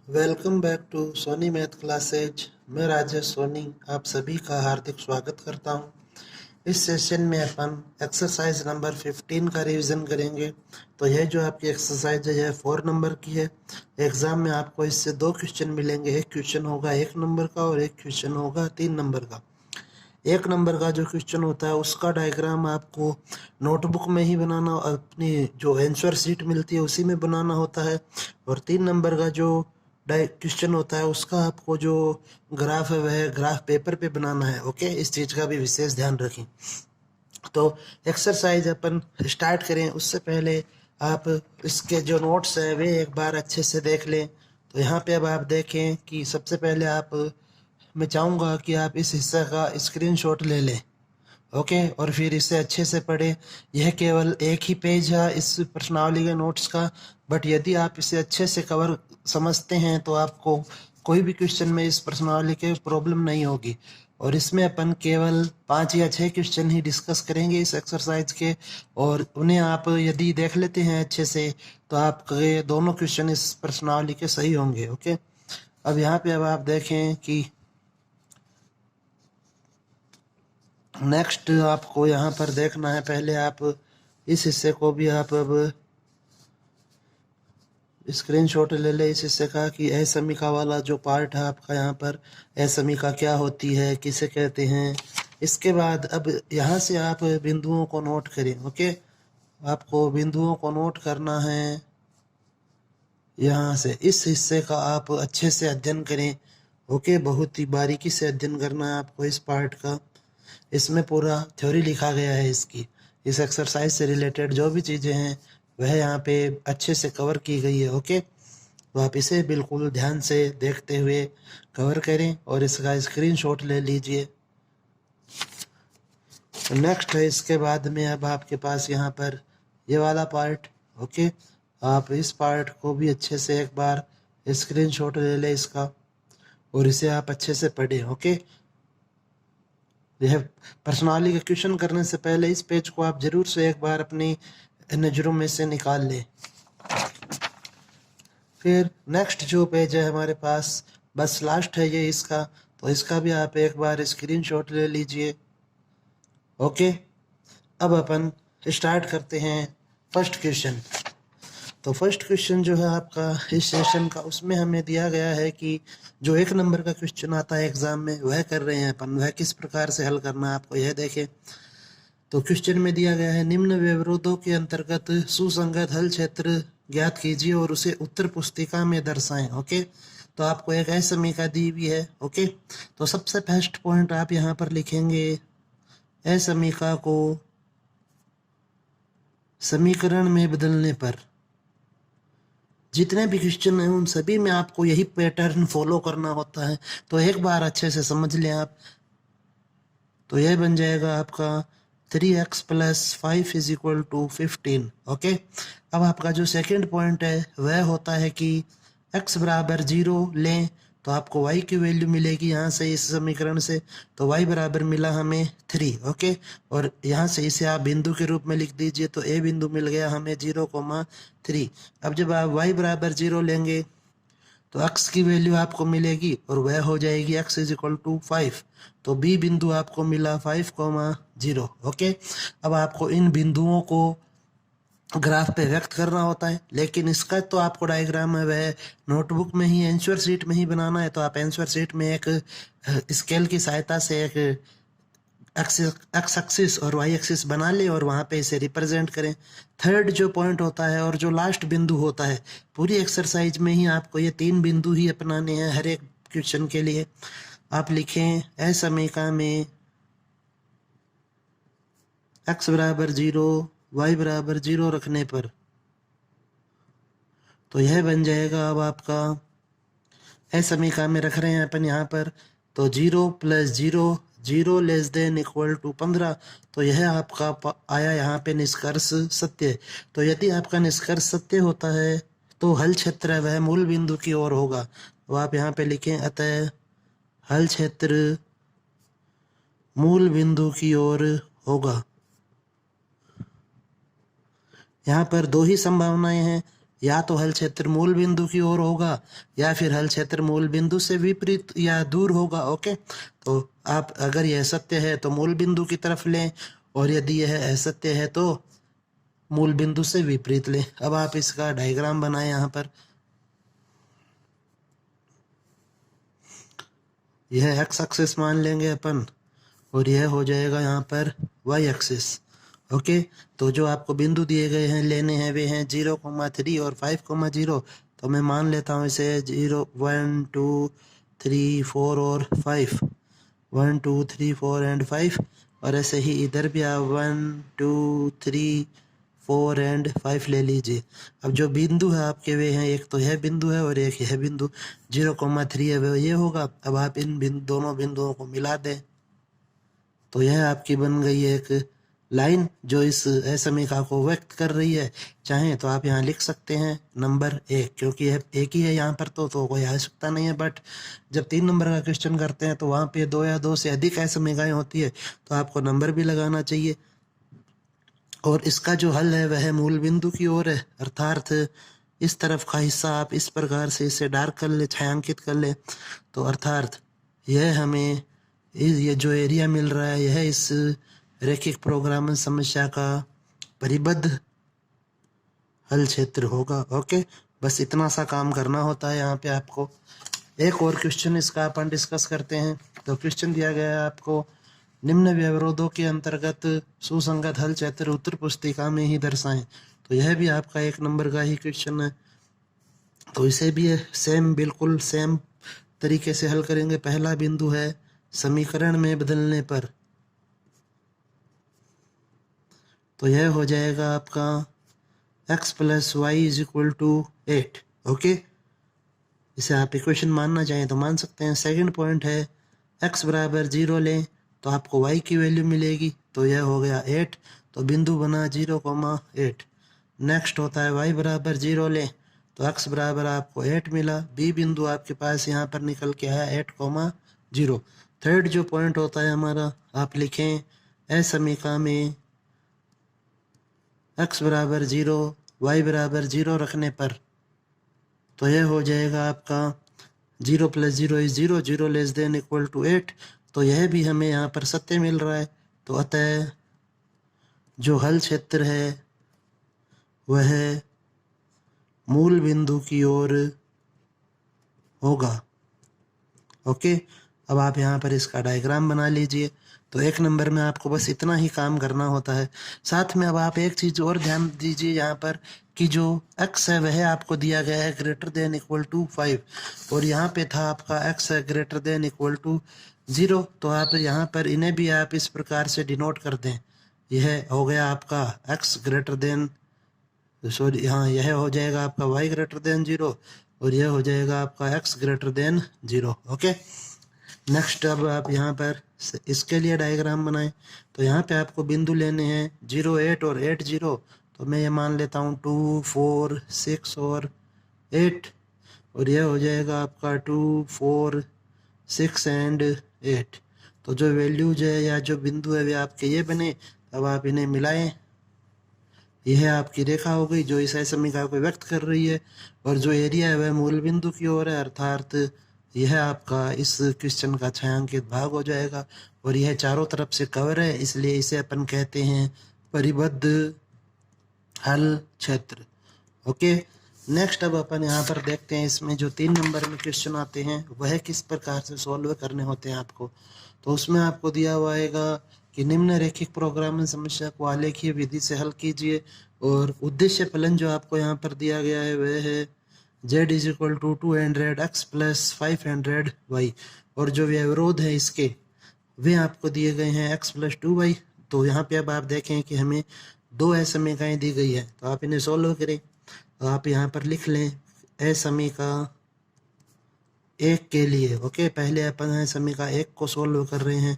Welcome back to Soni math classes. मैं राजेश सोनी आप सभी का हार्दिक स्वागत करता हूं। इस सेशन में अपन एक्सरसाइज नंबर 15 का रिवीजन करेंगे। तो यह जो आपकी एक्सरसाइज है यह 4 नंबर की है। एग्जाम में आपको इससे 2 क्वेश्चन मिलेंगे। एक क्वेश्चन होगा 1 नंबर का और एक क्वेश्चन होगा 3 नंबर का। 1 नंबर का जो क्वेश्चन होता है उसका डायग्राम आपको नोटबुक में ही बनाना, अपनी जो आंसर शीट मिलती है उसी में बनाना होता है। और 3 नंबर का जो क्वेश्चन होता है उसका आपको जो ग्राफ है वह ग्राफ पेपर पे बनाना है। ओके, इस चीज़ का भी विशेष ध्यान रखें। तो एक्सरसाइज अपन स्टार्ट करें उससे पहले आप इसके जो नोट्स है वे एक बार अच्छे से देख लें। तो यहाँ पे अब आप देखें कि सबसे पहले मैं चाहूँगा कि आप इस हिस्से का स्क्रीनशॉट ले लें। ओके, और फिर इसे अच्छे से पढ़ें। यह केवल एक ही पेज है इस प्रश्नावली के नोट्स का, बट यदि आप इसे अच्छे से कवर समझते हैं तो आपको कोई भी क्वेश्चन में इस प्रश्नावली के प्रॉब्लम नहीं होगी। और इसमें अपन केवल 5 या 6 क्वेश्चन ही डिस्कस करेंगे इस एक्सरसाइज के, और उन्हें आप यदि देख लेते हैं अच्छे से तो आपके दोनों क्वेश्चन इस प्रश्नावली के सही होंगे। ओके, अब यहाँ पे अब आप देखें कि नेक्स्ट आपको यहाँ पर देखना है। पहले आप इस हिस्से को भी आप अब स्क्रीनशॉट ले ले इस हिस्से का कि असमीका वाला जो पार्ट है आपका, यहाँ पर असमीका क्या होती है, किसे कहते हैं। इसके बाद अब यहाँ से आप बिंदुओं को नोट करें। ओके, आपको बिंदुओं को नोट करना है। यहाँ से इस हिस्से का आप अच्छे से अध्ययन करें। ओके, बहुत ही बारीकी से अध्ययन करना है आपको इस पार्ट का। इसमें पूरा थ्योरी लिखा गया है इसकी। इस एक्सरसाइज से रिलेटेड जो भी चीज़ें हैं वह यहाँ पे अच्छे से कवर की गई है। ओके, तो आप इसे बिल्कुल ध्यान से देखते हुए कवर करें और इसका स्क्रीनशॉट ले लीजिए। नेक्स्ट है इसके बाद में अब आपके पास यहाँ पर ये वाला पार्ट। ओके, आप इस पार्ट को भी अच्छे से एक बार स्क्रीनशॉट ले लें इसका, और इसे आप अच्छे से पढ़ें। ओके, यह पर्सनाली का क्वेश्चन करने से पहले इस पेज को आप जरूर से एक बार अपनी नज़रों में से निकाल लें। फिर नेक्स्ट जो पेज है हमारे पास, बस लास्ट है ये इसका, तो इसका भी आप एक बार स्क्रीनशॉट ले लीजिए। ओके, अब अपन स्टार्ट करते हैं फर्स्ट क्वेश्चन। तो फर्स्ट क्वेश्चन जो है आपका इस सेशन का, उसमें हमें दिया गया है कि जो 1 नंबर का क्वेश्चन आता है एग्जाम में वह कर रहे हैं अपन, वह किस प्रकार से हल करना है आपको यह देखें। तो क्वेश्चन में दिया गया है निम्न व्यवरोधों के अंतर्गत सुसंगत हल क्षेत्र ज्ञात कीजिए और उसे उत्तर पुस्तिका में दर्शाएं। ओके, तो आपको एक असमीका दी हुई है। ओके, तो सबसे फर्स्ट पॉइंट आप यहाँ पर लिखेंगे असमीका को समीकरण में बदलने पर। जितने भी क्वेश्चन हैं उन सभी में आपको यही पैटर्न फॉलो करना होता है, तो एक बार अच्छे से समझ लें आप। तो यह बन जाएगा आपका 3x + 5 = 15। ओके, अब आपका जो सेकंड पॉइंट है वह होता है कि x बराबर 0 लें तो आपको y की वैल्यू मिलेगी यहाँ से इस समीकरण से। तो y बराबर मिला हमें 3। ओके, और यहाँ से इसे आप बिंदु के रूप में लिख दीजिए। तो a बिंदु मिल गया हमें 0,3। अब जब आप y बराबर 0 लेंगे तो x की वैल्यू आपको मिलेगी और वह हो जाएगी x = 5। तो b बिंदु आपको मिला 5,0। ओके, अब आपको इन बिंदुओं को ग्राफ पे व्यक्त करना होता है, लेकिन इसका तो आपको डायग्राम है वह नोटबुक में ही आंसर शीट में ही बनाना है। तो आप आंसर शीट में एक स्केल की सहायता से एक एक्स एक्सिस और वाई एक्सिस बना ले और वहाँ पे इसे रिप्रेजेंट करें। थर्ड जो पॉइंट होता है और जो लास्ट बिंदु होता है, पूरी एक्सरसाइज में ही आपको ये 3 बिंदु ही अपनाने हैं हर एक क्वेश्चन के लिए। आप लिखें असमीका में x बराबर 0 y बराबर 0 रखने पर। तो यह बन जाएगा अब आपका असमीका में रख रहे हैं अपन यहाँ पर, तो 0 + 0 0 < 15। तो यह आपका आया यहाँ पे निष्कर्ष सत्य। तो यदि आपका निष्कर्ष सत्य होता है तो हल क्षेत्र है वह मूल बिंदु की ओर होगा। तो आप यहाँ पे लिखें अतः हल क्षेत्र मूल बिंदु की ओर होगा। यहाँ पर 2 ही संभावनाएं हैं, या तो हल क्षेत्र मूल बिंदु की ओर होगा या फिर हल क्षेत्र मूल बिंदु से विपरीत या दूर होगा। ओके, तो आप अगर यह सत्य है तो मूल बिंदु की तरफ लें, और यदि यह असत्य है तो मूल बिंदु से विपरीत लें। अब आप इसका डायग्राम बनाएं यहाँ पर। यह एक्स एक्सिस मान लेंगे अपन, और यह हो जाएगा यहाँ पर वाई एक्सिस। ओके, तो जो आपको बिंदु दिए गए हैं लेने हैं वे हैं 0,3 और 5,0। तो मैं मान लेता हूँ इसे 0 1 2 3 4 और 5, 1 2 3 4 एंड 5, और ऐसे ही इधर भी आप 1 2 3 4 एंड 5 ले लीजिए। अब जो बिंदु है आपके वे हैं, एक तो यह बिंदु है और एक यह बिंदु। 0,3 है वो ये होगा। अब आप इन दोनों बिंदुओं को मिला दें तो यह आपकी बन गई है एक लाइन जो इस असमीका को व्यक्त कर रही है। चाहें तो आप यहाँ लिख सकते हैं नंबर 1, क्योंकि यह एक ही है यहाँ पर, तो कोई आवश्यकता नहीं है। बट जब 3 नंबर का क्वेश्चन करते हैं तो वहाँ पे 2 या 2 से अधिक असमीकाएँ होती है, तो आपको नंबर भी लगाना चाहिए। और इसका जो हल है वह मूल बिंदु की ओर है, अर्थात इस तरफ का हिस्सा आप इस प्रकार से इसे डार्क कर ले, छायांकित कर ले, तो अर्थात यह हमें ये जो एरिया मिल रहा है यह इस रैखिक प्रोग्रामिंग समस्या का परिबद्ध हल क्षेत्र होगा। ओके, बस इतना सा काम करना होता है यहाँ पे आपको। एक और क्वेश्चन इसका अपन डिस्कस करते हैं। तो क्वेश्चन दिया गया है आपको, निम्न व्यवरोधों के अंतर्गत सुसंगत हल क्षेत्र उत्तर पुस्तिका में ही दर्शाएं। तो यह भी आपका 1 नंबर का ही क्वेश्चन है। तो इसे भी बिल्कुल सेम तरीके से हल करेंगे। पहला बिंदु है समीकरण में बदलने पर, तो यह हो जाएगा आपका x + y = 8। ओके, इसे आप इक्वेशन मानना चाहें तो मान सकते हैं। सेकंड पॉइंट है x = 0 लें तो आपको y की वैल्यू मिलेगी, तो यह हो गया 8, तो बिंदु बना 0,8। नेक्स्ट होता है y = 0 लें तो x बराबर आपको 8 मिला, b बिंदु आपके पास यहाँ पर निकल के आया 8,0। थर्ड जो पॉइंट होता है हमारा, आप लिखें असमीका में x = 0 y = 0 रखने पर, तो यह हो जाएगा आपका 0 + 0 = 0, 0 <= 8। तो यह भी हमें यहाँ पर सत्य मिल रहा है। तो अतः जो हल क्षेत्र है वह मूल बिंदु की ओर होगा। ओके, अब आप यहाँ पर इसका डायग्राम बना लीजिए। तो 1 नंबर में आपको बस इतना ही काम करना होता है। साथ में अब आप एक चीज़ और ध्यान दीजिए यहाँ पर कि जो x है वह आपको दिया गया है > 5, और यहाँ पे था आपका x > 0। तो आप यहाँ पर इन्हें भी आप इस प्रकार से डिनोट कर दें। यह हो गया आपका सॉरी हाँ, यह हो जाएगा आपका y > 0 और यह हो जाएगा आपका x > 0। ओके, नेक्स्ट अब आप यहाँ पर इसके लिए डायग्राम बनाएं। तो यहाँ पे आपको बिंदु लेने हैं 0 8 और 8 0। तो मैं ये मान लेता हूँ 2 4 6 और 8, और यह हो जाएगा आपका 2 4 6 एंड 8। तो जो वैल्यूज है या जो बिंदु है वे आपके ये बने। अब आप इन्हें मिलाएं, यह आपकी रेखा हो गई जो इस असमीका को व्यक्त कर रही है, और जो एरिया है वह मूल बिंदु की ओर है, अर्थात यह आपका इस क्वेश्चन का छायांकित भाग हो जाएगा। और यह चारों तरफ से कवर है, इसलिए इसे अपन कहते हैं परिबद्ध हल क्षेत्र। ओके, नेक्स्ट अब अपन यहाँ पर देखते हैं इसमें जो 3 नंबर में क्वेश्चन आते हैं वह किस प्रकार से सॉल्व करने होते हैं आपको। तो उसमें आपको दिया हुआ है कि निम्न रैखिक प्रोग्रामिंग समस्या को आलेखीय विधि से हल कीजिए, और उद्देश्य फलन जो आपको यहाँ पर दिया गया है वह है z = 200x + 500y, और जो व्यवरोध है इसके वे आपको दिए गए हैं x + 2y। तो यहाँ पे अब आप देखें कि हमें 2 असमीकाएँ दी गई है, तो आप इन्हें सॉल्व करें। तो आप यहाँ पर लिख लें असमीका 1 के लिए। ओके, पहले अपन असमीका 1 को सॉल्व कर रहे हैं।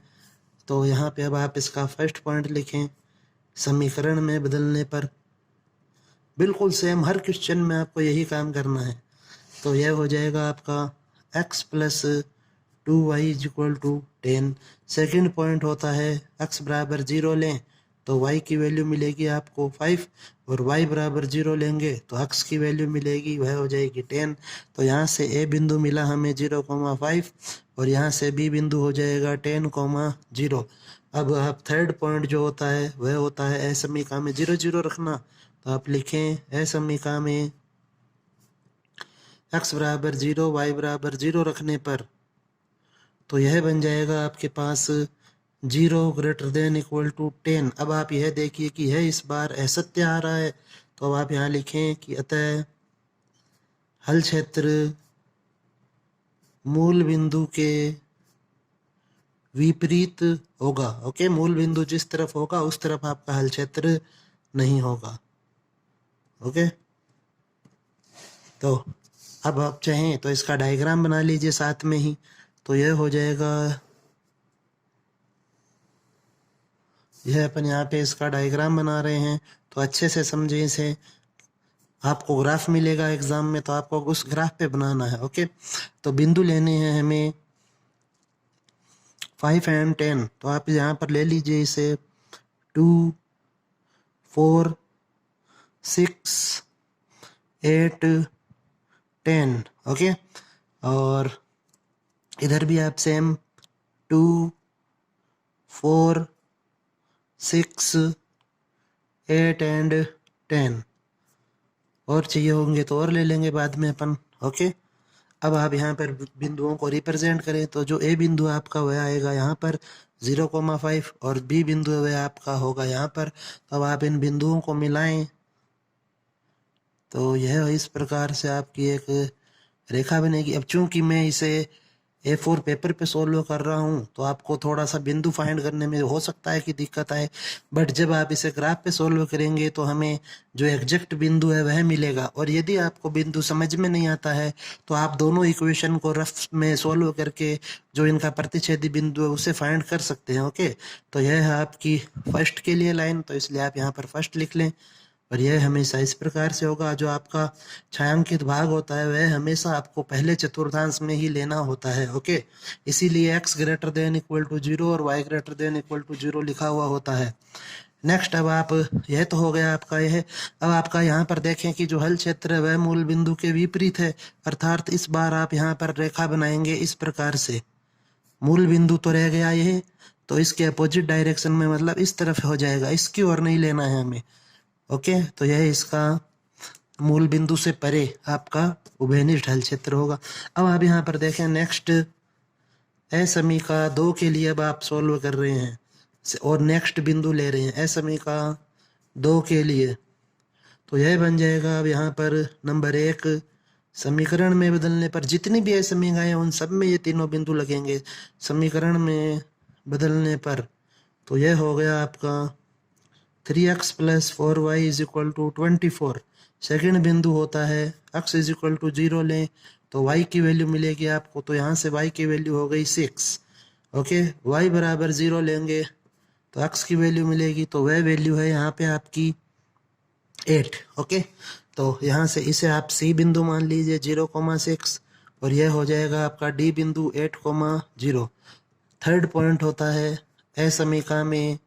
तो यहाँ पे अब आप इसका फर्स्ट पॉइंट लिखें, समीकरण में बदलने पर। बिल्कुल सेम हर क्वेश्चन में आपको यही काम करना है। तो यह हो जाएगा आपका x + 2y = 10। सेकंड पॉइंट होता है x = 0 लें तो y की वैल्यू मिलेगी आपको 5 और y बराबर 0 लेंगे तो x की वैल्यू मिलेगी वह हो जाएगी 10। तो यहाँ से a बिंदु मिला हमें 0,5 और यहाँ से b बिंदु हो जाएगा 10,0। अब आप थर्ड पॉइंट जो होता है वह होता है असमीका में 0 0 रखना। तो आप लिखें असमीका में x बराबर 0 y बराबर 0 रखने पर तो यह बन जाएगा आपके पास 0 ग्रेटर देन इक्वल टू 10। अब आप यह देखिए कि यह इस बार असत्य आ रहा है तो अब आप यहाँ लिखें कि अतः हल क्षेत्र मूल बिंदु के विपरीत होगा। ओके, मूल बिंदु जिस तरफ होगा उस तरफ आपका हल क्षेत्र नहीं होगा। ओके, तो अब आप चाहें तो इसका डायग्राम बना लीजिए साथ में ही। तो यह हो जाएगा, यह अपन यहाँ पे इसका डायग्राम बना रहे हैं तो अच्छे से समझें इसे। आपको ग्राफ मिलेगा एग्जाम में तो आपको उस ग्राफ पे बनाना है। ओके, तो बिंदु लेने हैं हमें 5 और 10। तो आप यहाँ पर ले लीजिए इसे 2 4 6 8 10। ओके, और इधर भी आप सेम 2 4 6 8 एंड 10 और चाहिए होंगे तो और ले लेंगे बाद में अपन। ओके, अब आप यहाँ पर बिंदुओं को रिप्रेजेंट करें तो जो ए बिंदु आपका वह आएगा यहाँ पर 0,5 और बी बिंदु वह आपका होगा यहाँ पर। तो अब आप इन बिंदुओं को मिलाएं तो यह इस प्रकार से आपकी एक रेखा बनेगी। अब चूंकि मैं इसे A4 पेपर पे सोल्व कर रहा हूँ तो आपको थोड़ा सा बिंदु फाइंड करने में हो सकता है कि दिक्कत आए, बट जब आप इसे ग्राफ पे सोल्व करेंगे तो हमें जो एग्जैक्ट बिंदु है वह मिलेगा। और यदि आपको बिंदु समझ में नहीं आता है तो आप दोनों इक्वेशन को रफ में सोल्व करके जो इनका प्रतिच्छेदी बिंदु है उसे फाइंड कर सकते हैं। ओके, तो यह है आपकी फर्स्ट के लिए लाइन, तो इसलिए आप यहाँ पर फर्स्ट लिख लें। और यह हमेशा इस प्रकार से होगा, जो आपका छायांकित भाग होता है वह हमेशा आपको पहले चतुर्थांश में ही लेना होता है। ओके, इसीलिए x greater than equal to 0 और y greater than equal to 0 लिखा हुआ होता है। नेक्स्ट, अब आप यह तो हो गया आपका यह। अब आपका यहाँ पर देखें कि जो हल क्षेत्र है वह मूल बिंदु के विपरीत है, अर्थात इस बार आप यहाँ पर रेखा बनाएंगे इस प्रकार से। मूल बिंदु तो रह गया यह, तो इसके अपोजिट डायरेक्शन में मतलब इस तरफ हो जाएगा, इसकी ओर नहीं लेना है हमें। ओके, तो यह इसका मूल बिंदु से परे आपका उभयनिष्ठ हल क्षेत्र होगा। अब आप यहाँ पर देखें नेक्स्ट असमीका 2 के लिए अब आप सोल्व कर रहे हैं और नेक्स्ट बिंदु ले रहे हैं असमीका 2 के लिए। तो यह बन जाएगा अब यहाँ पर नंबर 1 समीकरण में बदलने पर जितनी भी असमीकाएं उन सब में ये तीनों बिंदु लगेंगे समीकरण में बदलने पर। तो यह हो गया आपका 3x + 4y = 24। सेकेंड बिंदु होता है x = 0 लें तो y की वैल्यू मिलेगी आपको, तो यहाँ से y की वैल्यू हो गई 6। ओके, y बराबर 0 लेंगे तो x की वैल्यू मिलेगी, तो वह वैल्यू है यहाँ पे आपकी 8। ओके, तो यहाँ से इसे आप C बिंदु मान लीजिए 0,6 और यह हो जाएगा आपका D बिंदु 8,0। थर्ड पॉइंट होता है असमीका में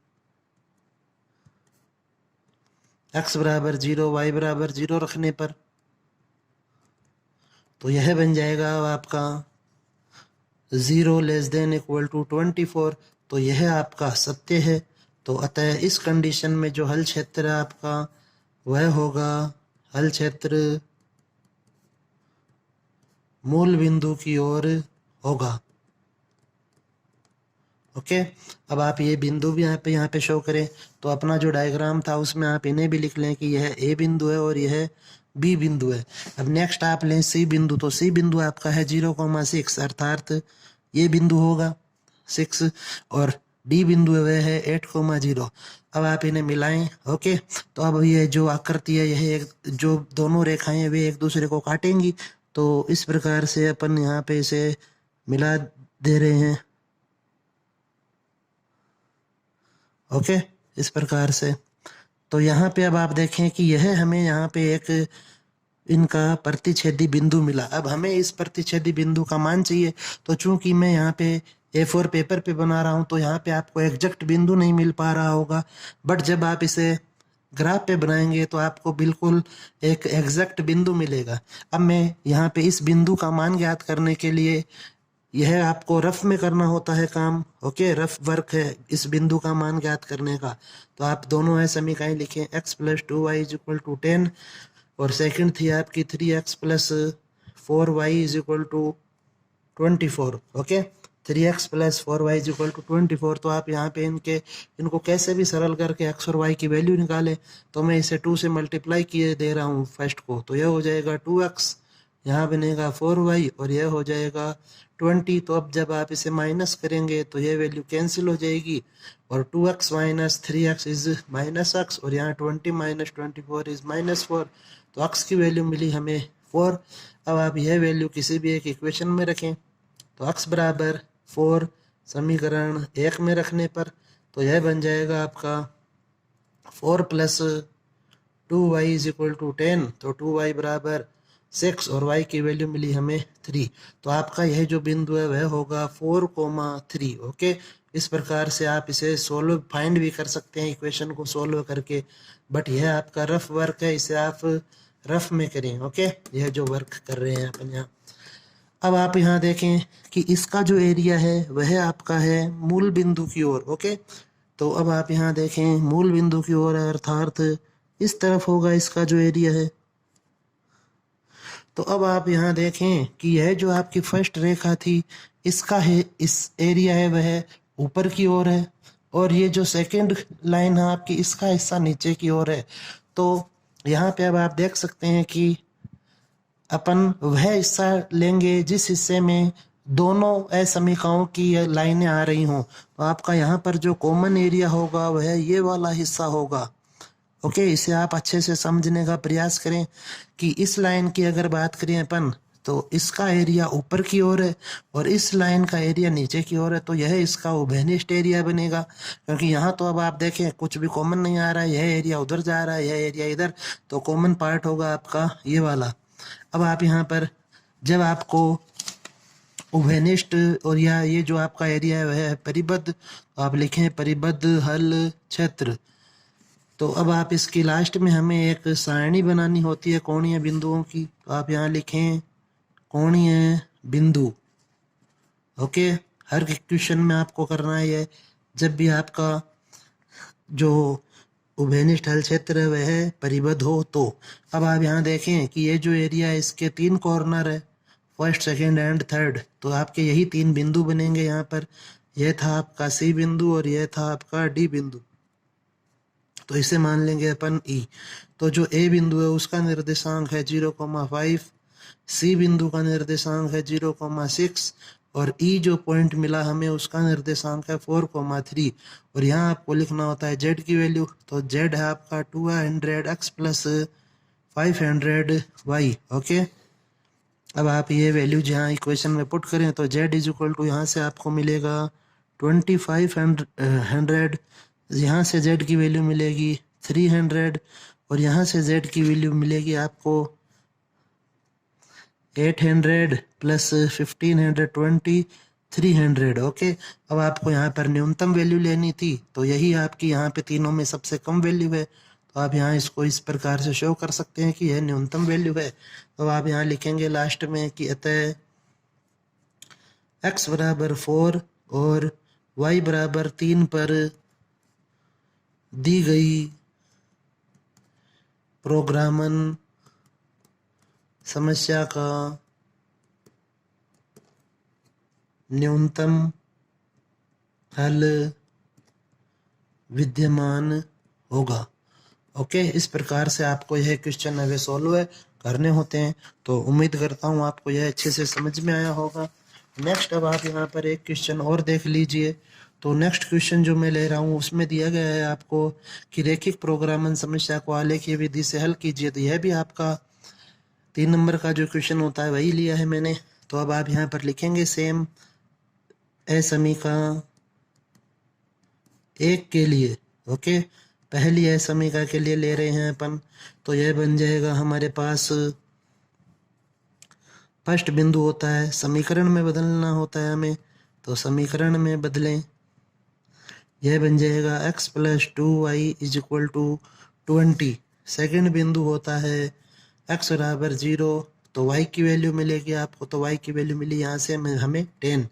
x बराबर 0 y बराबर 0 रखने पर, तो यह बन जाएगा आपका 0 < 24। तो यह आपका सत्य है। तो अतः इस कंडीशन में जो हल क्षेत्र आपका वह होगा हल क्षेत्र मूल बिंदु की ओर होगा। ओके, अब आप ये बिंदु भी यहाँ पे शो करें तो अपना जो डायग्राम था उसमें आप इन्हें भी लिख लें कि यह ए बिंदु है और यह बी बिंदु है। अब नेक्स्ट आप लें सी बिंदु, तो सी बिंदु आपका है 0,6 अर्थात ये बिंदु होगा 6 और डी बिंदु है वह है 8,0। अब आप इन्हें मिलाएं। ओके, तो अब ये जो आकृति है यह एक जो दोनों रेखाएं वे एक दूसरे को काटेंगी, तो इस प्रकार से अपन यहाँ पे इसे मिला दे रहे हैं। ओके, इस प्रकार से। तो यहाँ पे अब आप देखें कि यह हमें यहाँ पे एक इनका प्रतिच्छेदी बिंदु मिला। अब हमें इस प्रतिच्छेदी बिंदु का मान चाहिए, तो चूंकि मैं यहाँ पे A4 पेपर पे बना रहा हूँ तो यहाँ पे आपको एग्जैक्ट बिंदु नहीं मिल पा रहा होगा, बट जब आप इसे ग्राफ पे बनाएंगे तो आपको बिल्कुल एक एग्जैक्ट बिंदु मिलेगा। अब मैं यहाँ पे इस बिंदु का मान ज्ञात करने के लिए, यह आपको रफ में करना होता है काम, ओके, रफ वर्क है इस बिंदु का मान ज्ञात करने का। तो आप दोनों है समीकरण लिखें, x + 2y = 10 और सेकंड थी आपकी 3x + 4y = 24, okay, 3x + 4y = 24। तो आप यहाँ पे इनको कैसे भी सरल करके x और y की वैल्यू निकालें। तो मैं इसे 2 से मल्टीप्लाई किए दे रहा हूँ फर्स्ट को, तो यह हो जाएगा 2x, यहाँ बनेगा 4y और यह हो जाएगा 20। तो अब जब आप इसे माइनस करेंगे तो यह वैल्यू कैंसिल हो जाएगी और 2x - 3x इज -x और यहाँ 20 - 24 इज -4। तो x की वैल्यू मिली हमें 4। अब आप यह वैल्यू किसी भी एक इक्वेशन में रखें, तो x बराबर 4 समीकरण 1 में रखने पर तो यह बन जाएगा आपका 4 + 2y = 10। तो 2y बराबर 6 और y की वैल्यू मिली हमें 3। तो आपका यह जो बिंदु है वह होगा 4,3, ओके। इस प्रकार से आप इसे सोल्व फाइंड भी कर सकते हैं इक्वेशन को सोल्व करके, बट यह आपका रफ वर्क है, इसे आप रफ में करें, ओके। यह जो वर्क कर रहे हैं अपन यहाँ। अब आप यहाँ देखें कि इसका जो एरिया है वह आपका है मूल बिंदु की ओर, ओके। तो अब आप यहाँ देखें मूल बिंदु की ओर अर्थात इस तरफ होगा इसका जो एरिया है। तो अब आप यहाँ देखें कि यह जो आपकी फर्स्ट रेखा थी इसका है, इस एरिया है वह ऊपर की ओर है और ये जो सेकंड लाइन है आपकी इसका हिस्सा नीचे की ओर है। तो यहाँ पे अब आप देख सकते हैं कि अपन वह हिस्सा लेंगे जिस हिस्से में दोनों असमीकाओं की लाइनें आ रही हों। तो आपका यहाँ पर जो कॉमन एरिया होगा वह ये वाला हिस्सा होगा, ओके। इसे आप अच्छे से समझने का प्रयास करें कि इस लाइन की अगर बात करें अपन तो इसका एरिया ऊपर की ओर है और इस लाइन का एरिया नीचे की ओर है। तो यह इसका उभयनिष्ठ एरिया बनेगा, क्योंकि यहाँ तो अब आप देखें कुछ भी कॉमन नहीं आ रहा है, यह एरिया उधर जा रहा है, यह एरिया इधर, तो कॉमन पार्ट होगा आपका ये वाला। अब आप यहाँ पर जब आपको उभयनिष्ठ और या ये जो आपका एरिया है वह है परिबद्ध, तो आप लिखें परिबद्ध हल क्षेत्र। तो अब आप इसकी लास्ट में हमें एक सारणी बनानी होती है कोणीय बिंदुओं की, तो आप यहाँ लिखें कोणीय बिंदु, ओके। हर क्वेश्चन में आपको करना है ये, जब भी आपका जो उभयनिष्ठ हल क्षेत्र है वह परिबद्ध हो तो। अब आप यहाँ देखें कि ये जो एरिया है इसके 3 कॉर्नर है, फर्स्ट, सेकंड एंड थर्ड, तो आपके यही 3 बिंदु बनेंगे यहाँ पर। यह था आपका सी बिंदु और यह था आपका डी बिंदु, तो इसे मान लेंगे अपन ई। तो जो ए बिंदु है उसका निर्देशांक है 0,5, सी बिंदु का निर्देशांक है 0,6 और ई जो पॉइंट मिला हमें उसका निर्देशांक है 4,3। और यहाँ आपको लिखना होता है जेड की वैल्यू, तो जेड है आपका 200x + 500y, ओके। अब आप ये वैल्यू जहाँ इक्वेशन में पुट करें तो जेड = यहाँ से आपको मिलेगा 2500, यहाँ से जेड की वैल्यू मिलेगी 300 और यहाँ से जेड की वैल्यू मिलेगी आपको 800 + 1520 300, ओके। अब आपको यहाँ पर न्यूनतम वैल्यू लेनी थी, तो यही आपकी यहाँ पे तीनों में सबसे कम वैल्यू है। तो आप यहाँ इसको इस प्रकार से शो कर सकते हैं कि यह न्यूनतम वैल्यू है। तो आप यहाँ लिखेंगे लास्ट में कि अतः x बराबर 4 और y बराबर 3 पर दी गई प्रोग्रामन समस्या का न्यूनतम हल विद्यमान होगा, ओके। इस प्रकार से आपको यह क्वेश्चन अगर सॉल्व करने होते हैं। तो उम्मीद करता हूँ आपको यह अच्छे से समझ में आया होगा। नेक्स्ट अब आप यहाँ पर एक क्वेश्चन और देख लीजिए। तो नेक्स्ट क्वेश्चन जो मैं ले रहा हूँ उसमें दिया गया है आपको कि रेखिक प्रोग्रामन समस्या को आलेखीय विधि से हल कीजिए। तो यह भी आपका 3 नंबर का जो क्वेश्चन होता है वही लिया है मैंने। तो अब आप यहाँ पर लिखेंगे सेम असमीकरण 1 के लिए, ओके। पहली असमीकरण के लिए ले रहे हैं अपन, तो यह बन जाएगा हमारे पास फर्स्ट बिंदु होता है, समीकरण में बदलना होता है हमें, तो समीकरण में बदलें, यह बन जाएगा x plus 2y is equal to 20। Second बिंदु होता है x बराबर 0, तो y की वैल्यू मिलेगी आपको, तो y की वैल्यू मिली यहाँ से हमें 10।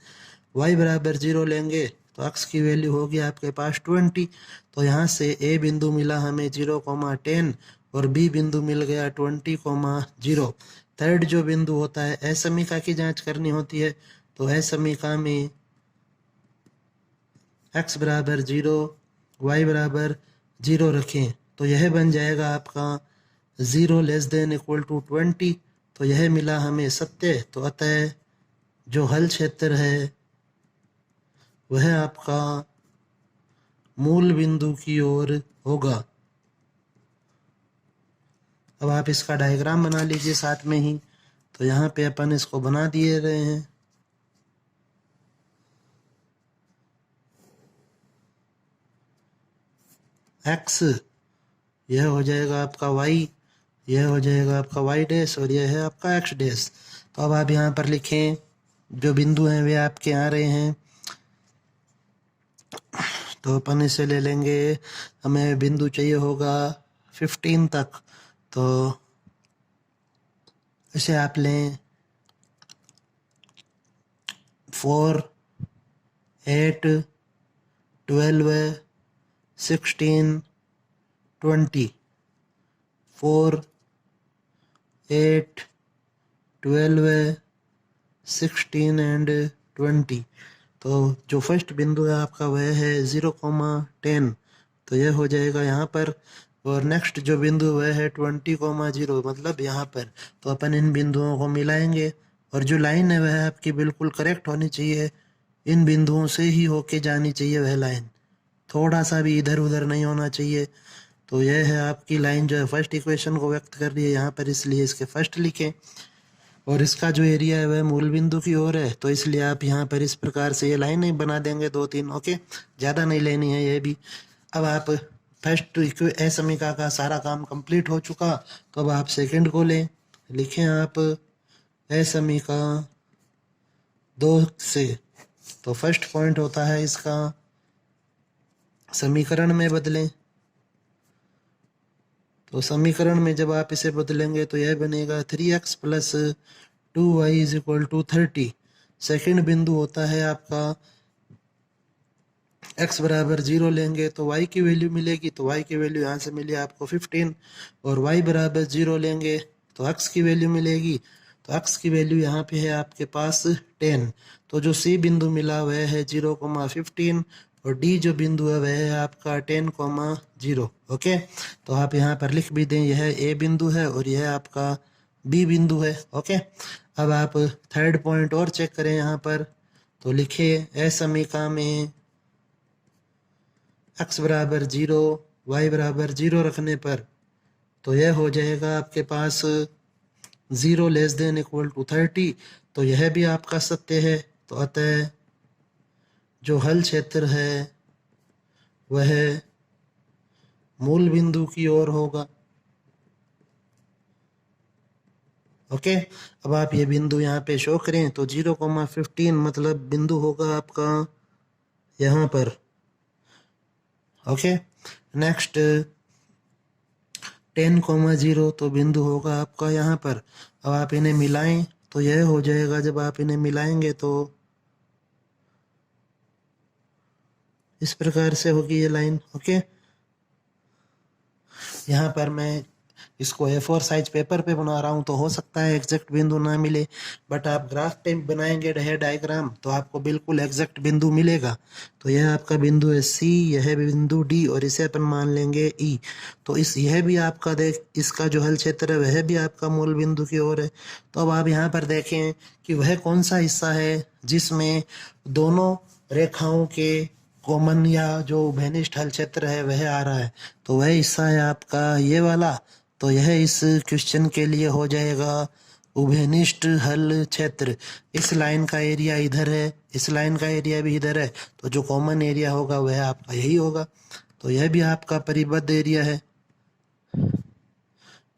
y बराबर 0 लेंगे तो x की वैल्यू होगी आपके पास 20। तो यहाँ से a बिंदु मिला हमें 0,10 और b बिंदु मिल गया 20,0। थर्ड जो बिंदु होता है असमीका की जांच करनी होती है, तो असमीका में x बराबर 0 y बराबर 0 रखें, तो यह बन जाएगा आपका 0 लेस देन इक्वल टू 20। तो यह मिला हमें सत्य। तो अतः जो हल क्षेत्र है वह आपका मूल बिंदु की ओर होगा। अब आप इसका डायग्राम बना लीजिए साथ में ही। तो यहाँ पे अपन इसको बना दिए रहे हैं। x यह हो जाएगा आपका y, यह हो जाएगा आपका y डैश और यह है आपका x डैश। तो अब आप यहाँ पर लिखें, जो बिंदु हैं वे आपके आ रहे हैं। तो अपन इसे ले लेंगे, हमें बिंदु चाहिए होगा 15 तक। तो इसे आप लें 4, 8, 12, 16, 20। 4, 8, 12, 16 एंड 20। तो जो फर्स्ट बिंदु है आपका वह है 0,10, तो यह हो जाएगा यहाँ पर। और नेक्स्ट जो बिंदु वह है 20,0, मतलब यहाँ पर। तो अपन इन बिंदुओं को मिलाएंगे और जो लाइन है वह आपकी बिल्कुल करेक्ट होनी चाहिए, इन बिंदुओं से ही होके जानी चाहिए वह लाइन, थोड़ा सा भी इधर उधर नहीं होना चाहिए। तो यह है आपकी लाइन जो है फर्स्ट इक्वेशन को व्यक्त कर रही है यहाँ पर, इसलिए इसके फर्स्ट लिखें। और इसका जो एरिया है वह मूल बिंदु की ओर है, तो इसलिए आप यहाँ पर इस प्रकार से ये लाइनें बना देंगे 2-3। ओके, ज़्यादा नहीं लेनी है ये भी। अब आप फर्स्ट असमीका का सारा काम कंप्लीट हो चुका, तो अब आप सेकंड को लें। लिखें आप असमीका 2 से। तो फर्स्ट पॉइंट होता है इसका समीकरण में बदलें। तो समीकरण में जब आप इसे बदलेंगे तो यह बनेगा 3x plus 2y is equal to 30। Second बिंदु होता है आपका x बराबर 0 लेंगे तो y की वैल्यू मिलेगी, तो y की वैल्यू यहाँ से मिली आपको 15। और y बराबर 0 लेंगे तो x की वैल्यू मिलेगी, तो x की वैल्यू यहाँ पे है आपके पास 10। तो जो c बिंदु मिला वह है 0,15 और d जो बिंदु है वह है आपका 10,0। ओके, तो आप यहाँ पर लिख भी दें, यह a बिंदु है और यह आपका b बिंदु है। ओके, अब आप थर्ड पॉइंट और चेक करें यहाँ पर। तो लिखिए असमीका में x बराबर 0 y बराबर 0 रखने पर तो यह हो जाएगा आपके पास 0 लेस देन इक्वल टू 30। तो यह भी आपका सत्य है। तो अतः जो हल क्षेत्र है वह मूल बिंदु की ओर होगा। ओके, अब आप ये बिंदु यहाँ पे शो करें तो 0,15 मतलब बिंदु होगा आपका यहाँ पर। ओके, नेक्स्ट 10,0 तो बिंदु होगा आपका यहाँ पर। अब आप इन्हें मिलाएं तो यह हो जाएगा, जब आप इन्हें मिलाएंगे तो इस प्रकार से होगी ये लाइन। ओके, यहाँ पर मैं इसको A4 साइज पेपर पे बना रहा हूँ, तो हो सकता है एग्जैक्ट बिंदु ना मिले, बट आप ग्राफ पे बनाएंगे डायग्राम तो आपको बिल्कुल एग्जैक्ट बिंदु मिलेगा। तो यह आपका बिंदु है C, यह बिंदु D और इसे अपन मान लेंगे E। तो इस यह भी आपका इसका जो हल क्षेत्र है वह भी आपका मूल बिंदु की ओर है। तो अब आप यहाँ पर देखें कि वह कौन सा हिस्सा है जिसमें दोनों रेखाओं के कॉमन या जो उभयनिष्ठ हल क्षेत्र है वह आ रहा है। तो वह हिस्सा है आपका ये वाला। तो यह इस क्वेश्चन के लिए हो जाएगा उभयनिष्ठ हल क्षेत्र। इस लाइन का एरिया इधर है, इस लाइन का एरिया भी इधर है, तो जो कॉमन एरिया होगा वह आपका यही होगा। तो यह भी आपका परिबद्ध एरिया है,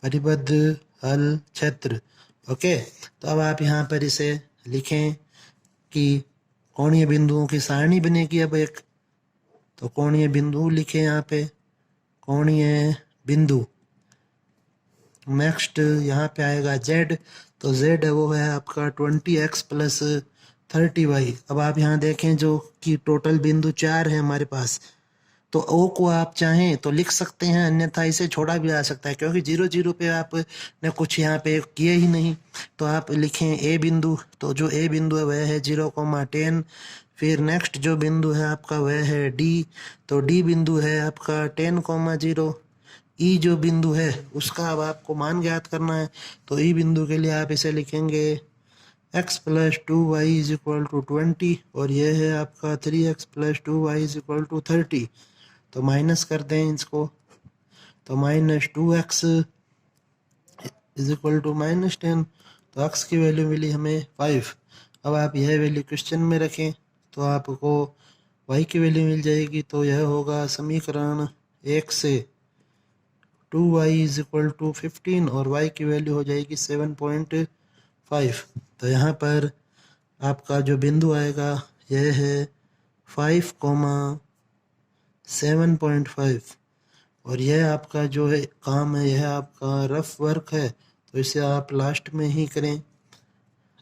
परिबद्ध हल क्षेत्र। ओके, तो अब आप यहाँ पर इसे लिखें कि कोणीय बिंदुओं की सारणी बनेगी अब एक। तो कोणीय बिंदु लिखे यहाँ पे, कोणीय बिंदु। नेक्स्ट यहाँ पे आएगा z, तो z है वो है आपका 20x प्लस 30y। अब आप यहाँ देखें जो कि टोटल बिंदु 4 है हमारे पास, तो ओ को आप चाहें तो लिख सकते हैं, अन्यथा इसे छोड़ा भी जा सकता है, क्योंकि 0 0 पे आपने कुछ यहाँ पे किए ही नहीं। तो आप लिखें ए बिंदु, तो जो ए बिंदु है वह है 0,10। फिर नेक्स्ट जो बिंदु है आपका वह है डी, तो डी बिंदु है आपका 10,0। ई जो बिंदु है उसका अब आपको मान ज्ञात करना है, तो ई बिंदु के लिए आप इसे लिखेंगे x plus 2y is equal to 20, और यह है आपका 3x plus 2y is equal to 30। तो माइनस कर दें इसको, तो -2x इज इक्वल टू -10, तो x की वैल्यू मिली हमें 5। अब आप यह वैल्यू क्वेश्चन में रखें तो आपको y की वैल्यू मिल जाएगी। तो यह होगा समीकरण 1 से 2y इज इक्वल टू 15 और y की वैल्यू हो जाएगी 7.5। तो यहाँ पर आपका जो बिंदु आएगा यह है 5,7.5, और यह आपका जो है काम है, यह आपका रफ वर्क है, तो इसे आप लास्ट में ही करें।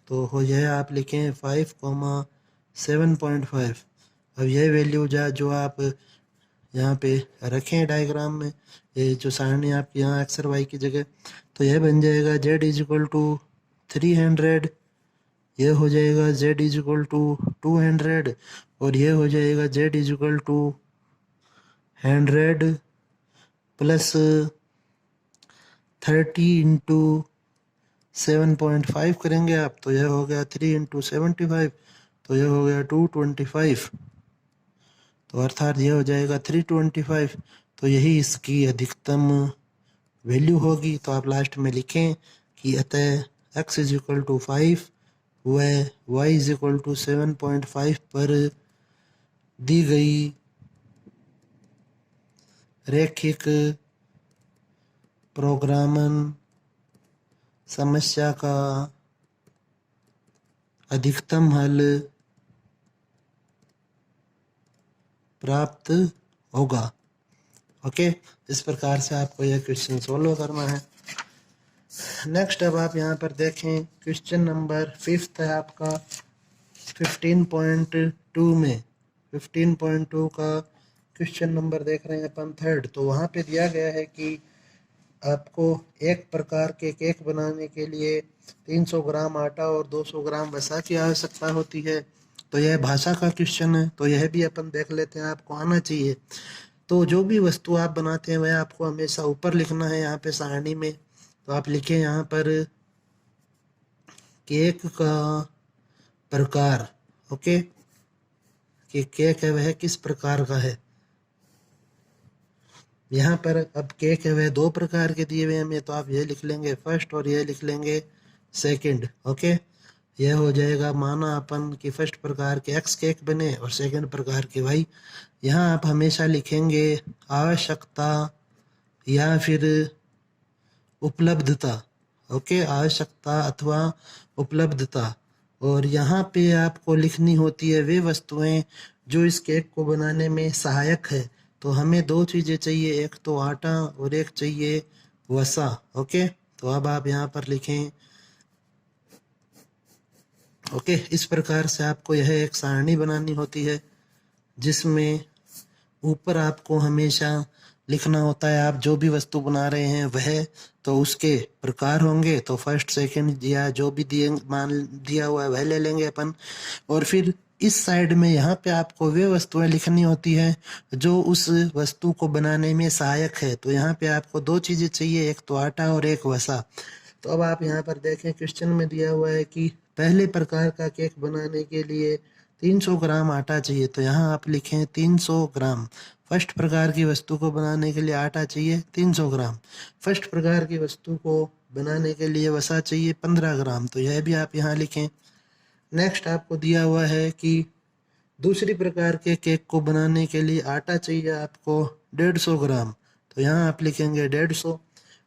तो हो यह आप लिखें 5,7.5। अब यह वैल्यू जो आप यहाँ पे रखें डायग्राम में, ये जो सारणी आपकी यहाँ एक्स और वाई की जगह, तो यह बन जाएगा z इज इक्वल टू 300, यह हो जाएगा z इज इक्वल टू 200, और यह हो जाएगा z is equal to 100 plus 30 into 7.5 करेंगे आप, तो यह हो गया 3 इंटू 75, तो यह हो गया 225, तो अर्थात यह हो जाएगा 325। तो यही इसकी अधिकतम वैल्यू होगी। तो आप लास्ट में लिखें कि अतः x इज इक्वल टू 5 व y इज इक्वल टू 7.5 पर दी गई रैखिक प्रोग्रामन समस्या का अधिकतम हल प्राप्त होगा। ओके, इस प्रकार से आपको यह क्वेश्चन सोल्व करना है। नेक्स्ट अब आप यहाँ पर देखें क्वेश्चन नंबर 5 है आपका 15.2 में, 15.2 का क्वेश्चन नंबर देख रहे हैं अपन 3rd। तो वहाँ पे दिया गया है कि आपको एक प्रकार के केक बनाने के लिए 300 ग्राम आटा और 200 ग्राम वसा की आवश्यकता होती है। तो यह भाषा का क्वेश्चन है, तो यह भी अपन देख लेते हैं, आपको आना चाहिए। तो जो भी वस्तु आप बनाते हैं वह आपको हमेशा ऊपर लिखना है यहाँ पे सारणी में। तो आप लिखें यहाँ पर केक का प्रकार, ओके, कि केक है वह किस प्रकार का है। यहाँ पर अब केक है वह 2 प्रकार के दिए हुए हमें, तो आप यह लिख लेंगे फर्स्ट और यह लिख लेंगे सेकंड। ओके, यह हो जाएगा माना अपन कि फर्स्ट प्रकार के एक्स केक बने और सेकंड प्रकार के वाई। यहाँ आप हमेशा लिखेंगे आवश्यकता या फिर उपलब्धता। ओके, आवश्यकता अथवा उपलब्धता, और यहाँ पे आपको लिखनी होती है वे वस्तुएं जो इस केक को बनाने में सहायक है। तो हमें 2 चीज़ें चाहिए, एक तो आटा और एक चाहिए वसा। ओके, तो अब आप यहाँ पर लिखें। ओके, इस प्रकार से आपको यह एक सारणी बनानी होती है जिसमें ऊपर आपको हमेशा लिखना होता है आप जो भी वस्तु बना रहे हैं वह, तो उसके प्रकार होंगे, तो फर्स्ट सेकंड या जो भी मान दिया हुआ है वह ले लेंगे अपन। और फिर इस साइड में यहाँ पे आपको वे वस्तुएं लिखनी होती है जो उस वस्तु को बनाने में सहायक है। तो यहाँ पे आपको 2 चीज़ें चाहिए, एक तो आटा और एक वसा। तो अब आप यहाँ पर देखें क्वेश्चन में दिया हुआ है कि पहले प्रकार का केक बनाने के लिए 300 ग्राम आटा चाहिए। तो यहाँ आप लिखें 300 ग्राम। फर्स्ट प्रकार की वस्तु को बनाने के लिए आटा चाहिए 300 ग्राम। फर्स्ट प्रकार की वस्तु को बनाने के लिए वसा चाहिए 15 ग्राम। तो यह भी आप यहाँ लिखें। नेक्स्ट आपको दिया हुआ है कि दूसरी प्रकार के केक को बनाने के लिए आटा चाहिए आपको 150 ग्राम। तो यहाँ आप लिखेंगे 150,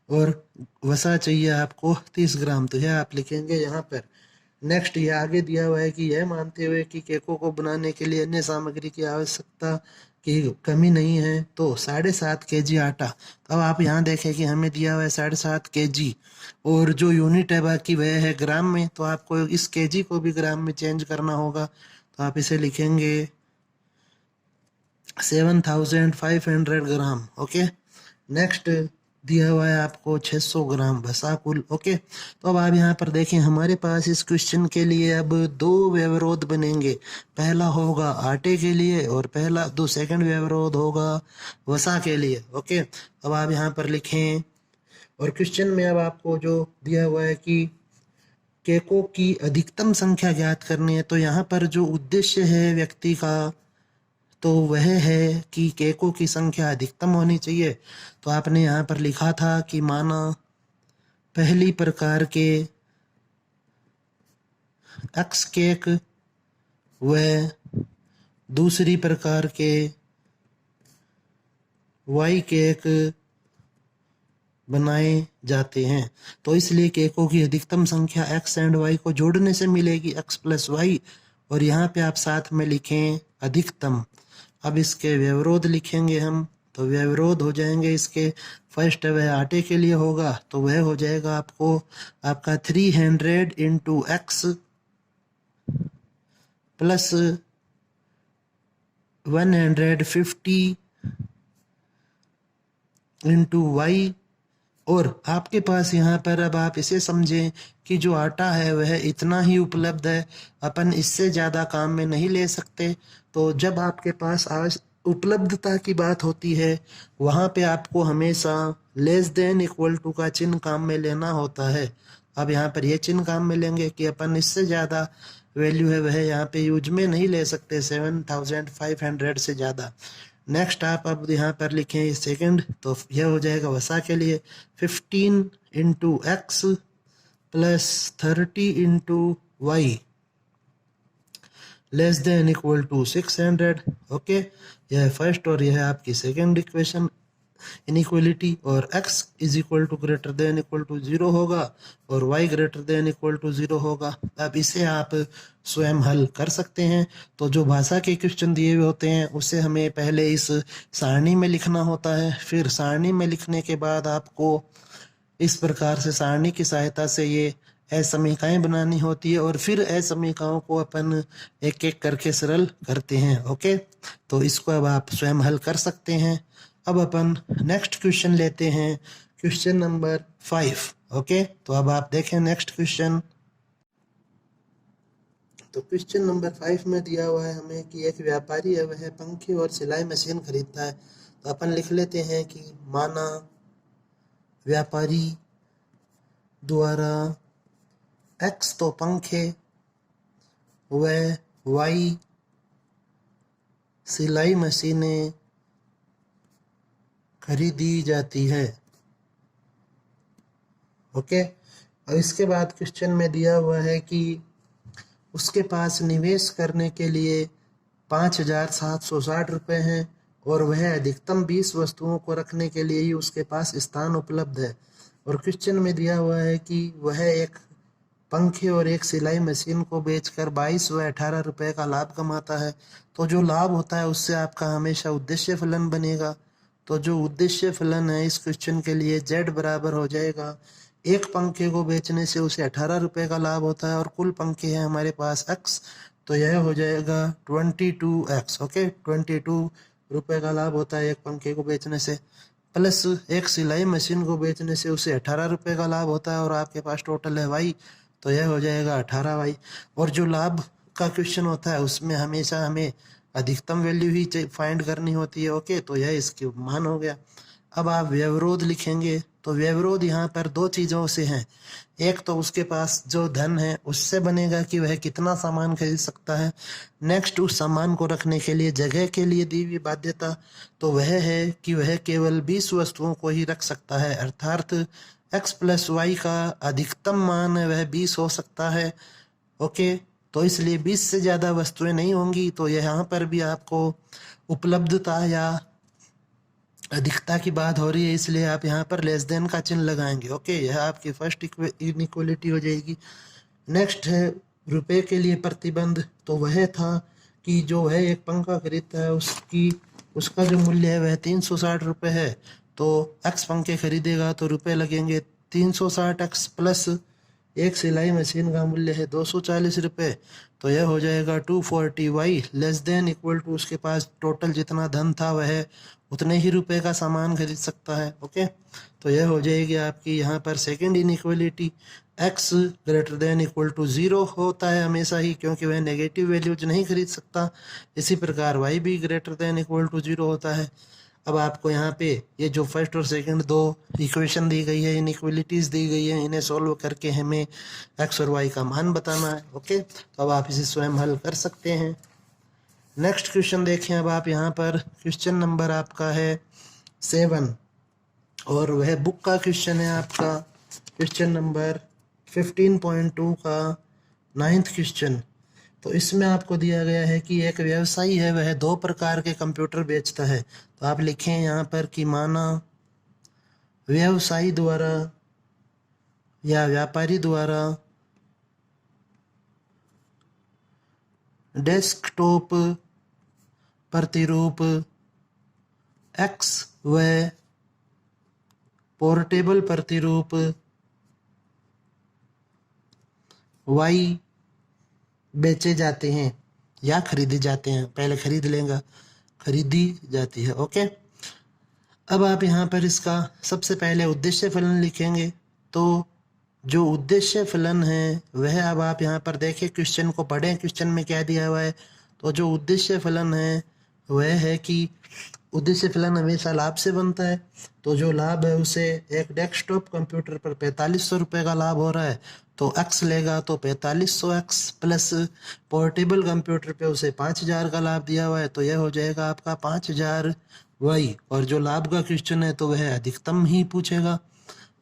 और वसा चाहिए आपको 30 ग्राम। तो यह आप लिखेंगे यहाँ पर नेक्स्ट ये आगे दिया हुआ है कि यह मानते हुए कि केकों को बनाने के लिए अन्य सामग्री की आवश्यकता की कमी नहीं है तो 7.5 kg आटा। तो अब आप यहाँ देखें कि हमें दिया हुआ है 7.5 kg और जो यूनिट है बाकी वह है ग्राम में, तो आपको इस kg को भी ग्राम में चेंज करना होगा। तो आप इसे लिखेंगे 7500 ग्राम। ओके, नेक्स्ट दिया हुआ है आपको 600 ग्राम भसा कुल। ओके, तो अब आप यहाँ पर देखें हमारे पास इस क्वेश्चन के लिए अब दो व्यवरोध बनेंगे। पहला होगा आटे के लिए और सेकंड व्यवरोध होगा वसा के लिए। ओके, अब आप यहाँ पर लिखें और क्वेश्चन में अब आपको जो दिया हुआ है कि केकों की अधिकतम संख्या ज्ञात करनी है, तो यहाँ पर जो उद्देश्य है व्यक्ति का तो वह है कि केकों की संख्या अधिकतम होनी चाहिए। तो आपने यहाँ पर लिखा था कि माना पहली प्रकार के एक्स केक व दूसरी प्रकार के वाई केक बनाए जाते हैं, तो इसलिए केकों की अधिकतम संख्या एक्स एंड वाई को जोड़ने से मिलेगी एक्स प्लस वाई। और यहाँ पे आप साथ में लिखें अधिकतम। अब इसके व्यवरोध लिखेंगे हम, तो व्यवरोध हो जाएंगे इसके। फर्स्ट वह आटे के लिए होगा तो वह हो जाएगा आपका 300 into x plus 150 into y. और आपके पास यहाँ पर अब आप इसे समझें कि जो आटा है वह इतना ही उपलब्ध है, अपन इससे ज़्यादा काम में नहीं ले सकते। तो जब आपके पास आज उपलब्धता की बात होती है वहाँ पे आपको हमेशा लेस देन इक्वल टू का चिन्ह काम में लेना होता है। अब यहाँ पर ये चिन्ह काम में लेंगे कि अपन इससे ज़्यादा वैल्यू है वह यहाँ पे यूज में नहीं ले सकते 7500 से ज़्यादा। नेक्स्ट आप अब यहाँ पर लिखें सेकंड, तो यह हो जाएगा वसा के लिए 15 into x plus 30 into y less than equal to 600। Okay, यह है फर्स्ट और यह है आपकी सेकंड इक्वेशन इनइक्वलिटी। और x is equal to greater than equal to 0 होगा और y greater than equal to 0 होगा। अब इसे आप स्वयं हल कर सकते हैं। तो जो भाषा के क्वेश्चन दिए हुए होते हैं उसे हमें पहले इस सारणी में लिखना होता है, फिर सारणी में लिखने के बाद आपको इस प्रकार से सारणी की सहायता से ये असमीकाएं बनानी होती है और फिर असमीकाओं को अपन एक एक करके सरल करते हैं। ओके, तो इसको अब आप स्वयं हल कर सकते हैं। अब अपन नेक्स्ट क्वेश्चन लेते हैं, क्वेश्चन नंबर 5। ओके, तो अब आप देखें नेक्स्ट क्वेश्चन। तो क्वेश्चन नंबर 5 में दिया हुआ है हमें कि एक व्यापारी है वह पंखे और सिलाई मशीन खरीदता है। तो अपन लिख लेते हैं कि माना व्यापारी द्वारा एक्स तो पंखे व वाई सिलाई मशीनें खरीदी जाती है। ओके, और इसके बाद क्वेश्चन में दिया हुआ है कि उसके पास निवेश करने के लिए 5760 रुपये हैं और वह अधिकतम 20 वस्तुओं को रखने के लिए ही उसके पास स्थान उपलब्ध है। और क्वेश्चन में दिया हुआ है कि वह एक पंखे और एक सिलाई मशीन को बेचकर 22 व 18 रुपये का लाभ कमाता है। तो जो लाभ होता है उससे आपका हमेशा उद्देश्य फलन बनेगा। तो जो उद्देश्य फलन है इस क्वेश्चन के लिए z बराबर हो जाएगा, एक पंखे को बेचने से उसे 18 रुपये का लाभ होता है और कुल पंखे हैं हमारे पास x, तो यह हो जाएगा 22x। ओके, 22 रुपये का लाभ होता है एक पंखे को बेचने से, प्लस एक सिलाई मशीन को बेचने से उसे 18 रुपये का लाभ होता है और आपके पास टोटल है y, तो यह हो जाएगा 18y। और जो लाभ का क्वेश्चन होता है उसमें हमेशा हमें अधिकतम वैल्यू ही फाइंड करनी होती है। ओके, तो यह इसके मान हो गया। अब आप व्यवरोध लिखेंगे, तो व्यवरोध यहाँ पर दो चीज़ों से हैं। एक तो उसके पास जो धन है उससे बनेगा कि वह कितना सामान खरीद सकता है। नेक्स्ट उस सामान को रखने के लिए जगह के लिए दी हुई बाध्यता, तो वह है कि वह केवल 20 वस्तुओं को ही रख सकता है, अर्थात x प्लस वाई का अधिकतम मान है वह 20 हो सकता है। ओके, तो इसलिए 20 से ज़्यादा वस्तुएं नहीं होंगी। तो यहाँ पर भी आपको उपलब्धता या अधिकता की बात हो रही है, इसलिए आप यहाँ पर लेस देन का चिन्ह लगाएंगे। ओके, यह आपकी फर्स्ट इनइक्वलिटी हो जाएगी। नेक्स्ट है रुपए के लिए प्रतिबंध तो वह था कि जो है एक पंखा खरीदता है उसका जो मूल्य है वह 360 रुपये है, तो एक्स पंखे खरीदेगा तो रुपए लगेंगे 360 एक्स प्लस एक सिलाई मशीन का मूल्य है 240 रुपये, तो यह हो जाएगा 240 y less than equal to उसके पास टोटल जितना धन था वह उतने ही रुपए का सामान खरीद सकता है। ओके, तो यह हो जाएगी आपकी यहाँ पर second inequality. X greater than equal to 0 होता है हमेशा ही, क्योंकि वह नेगेटिव वैल्यूज नहीं खरीद सकता। इसी प्रकार वाई भी ग्रेटर देन इक्वल टू 0 होता है। अब आपको यहाँ पे ये जो फर्स्ट और सेकंड दो इक्वेशन दी गई है, इनइक्वलिटीज दी गई है, इन्हें सॉल्व करके हमें एक्स और वाई का मान बताना है। ओके, तो अब आप इसे स्वयं हल कर सकते हैं। नेक्स्ट क्वेश्चन देखें। अब आप यहाँ पर क्वेश्चन नंबर आपका है 7 और वह बुक का क्वेश्चन है आपका क्वेश्चन नंबर 15.2 का 9th क्वेश्चन। तो इसमें आपको दिया गया है कि एक व्यवसायी है वह 2 प्रकार के कंप्यूटर बेचता है। तो आप लिखें यहाँ पर कि माना व्यवसायी द्वारा या व्यापारी द्वारा डेस्कटॉप प्रतिरूप एक्स व पोर्टेबल प्रतिरूप वाई बेचे जाते हैं या खरीदे जाते हैं। पहले खरीद लेंगे, खरीदी जाती है। ओके, अब आप यहाँ पर इसका सबसे पहले उद्देश्य फलन लिखेंगे। तो जो उद्देश्य फलन है वह अब आप यहाँ पर देखें, क्वेश्चन को पढ़ें, क्वेश्चन में क्या दिया हुआ है। तो जो उद्देश्य फलन है वह है कि उद्देश्य फलन हमेशा लाभ से बनता है। तो जो लाभ है उसे एक डेस्कटॉप कंप्यूटर पर 4500 रुपये का लाभ हो रहा है, तो एक्स लेगा तो 4500 एक्स प्लस पोर्टेबल कंप्यूटर पे उसे 5000 का लाभ दिया हुआ है, तो यह हो जाएगा आपका 5000 वाई। और जो लाभ का क्वेश्चन है तो वह अधिकतम ही पूछेगा।